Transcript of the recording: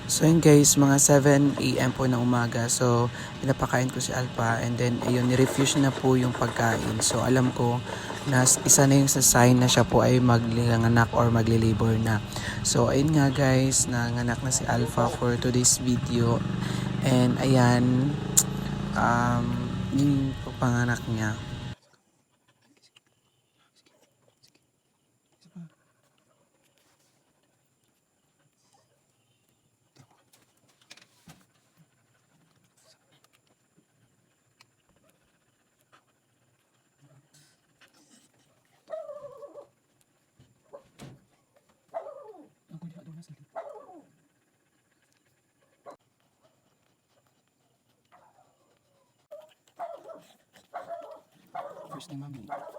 So yun guys, mga 7 AM po ng umaga. So pinapakain ko si Alpha and then ayun, ni-refuse na po yung pagkain. So alam ko na isa na yung sa sign na siya po ay maglilanganak or magli-labor na. So ayun nga guys, nanganak na si Alpha for today's video. And ayan, yun yung panganak niya. First name, mami.